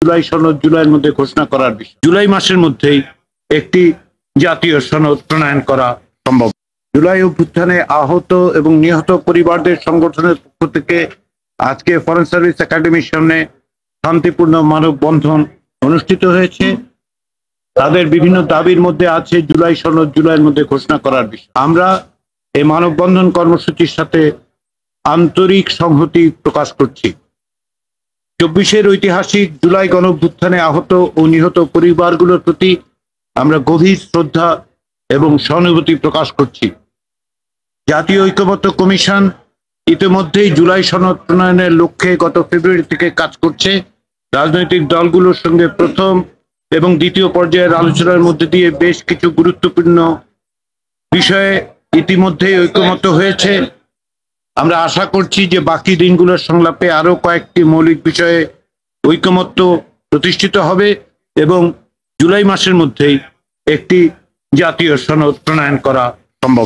জুলাই সনদ জুলাইয়ের মধ্যে ঘোষণা করার বিষয়। জুলাই মাসের মধ্যেই একটি জাতীয় সনদ প্রণয়ন করা সম্ভব। জুলাই অভ্যুত্থানে আহত এবং নিহত পরিবারদের সংগঠনের পক্ষ থেকে আজকে ফরেন সার্ভিস একাডেমির সামনে শান্তিপূর্ণ মানববন্ধন অনুষ্ঠিত হয়েছে। তাদের বিভিন্ন দাবির মধ্যে আছে জুলাই সনদ জুলাইয়ের মধ্যে ঘোষণা করার বিষয়। আমরা এই মানববন্ধন কর্মসূচির সাথে আন্তরিক সংহতি প্রকাশ করছি। 24-এর ঐতিহাসিক জুলাই গণঅভ্যুত্থানে আহত ও নিহত পরিবারগুলোর প্রতি আমরা গভীর শ্রদ্ধা এবং সহানুভূতি প্রকাশ করছি। জাতীয় ঐক্যমত্য কমিশন ইতিমধ্যেই জুলাই সনদ প্রণয়নের লক্ষ্যে গত ফেব্রুয়ারি থেকে কাজ করছে। রাজনৈতিক দলগুলোর সঙ্গে প্রথম এবং দ্বিতীয় পর্যায়ের আলোচনার মধ্যে দিয়ে বেশ কিছু গুরুত্বপূর্ণ বিষয়ে ইতিমধ্যেই ঐক্যমত্য হয়েছে। আমরা আশা করছি যে বাকি দিনগুলোর সংলাপে আরো কয়েকটি মৌলিক বিষয়ে ঐক্যমত্য প্রতিষ্ঠিত হবে এবং জুলাই মাসের মধ্যেই একটি জাতীয় সনদ প্রণয়ন করা সম্ভব।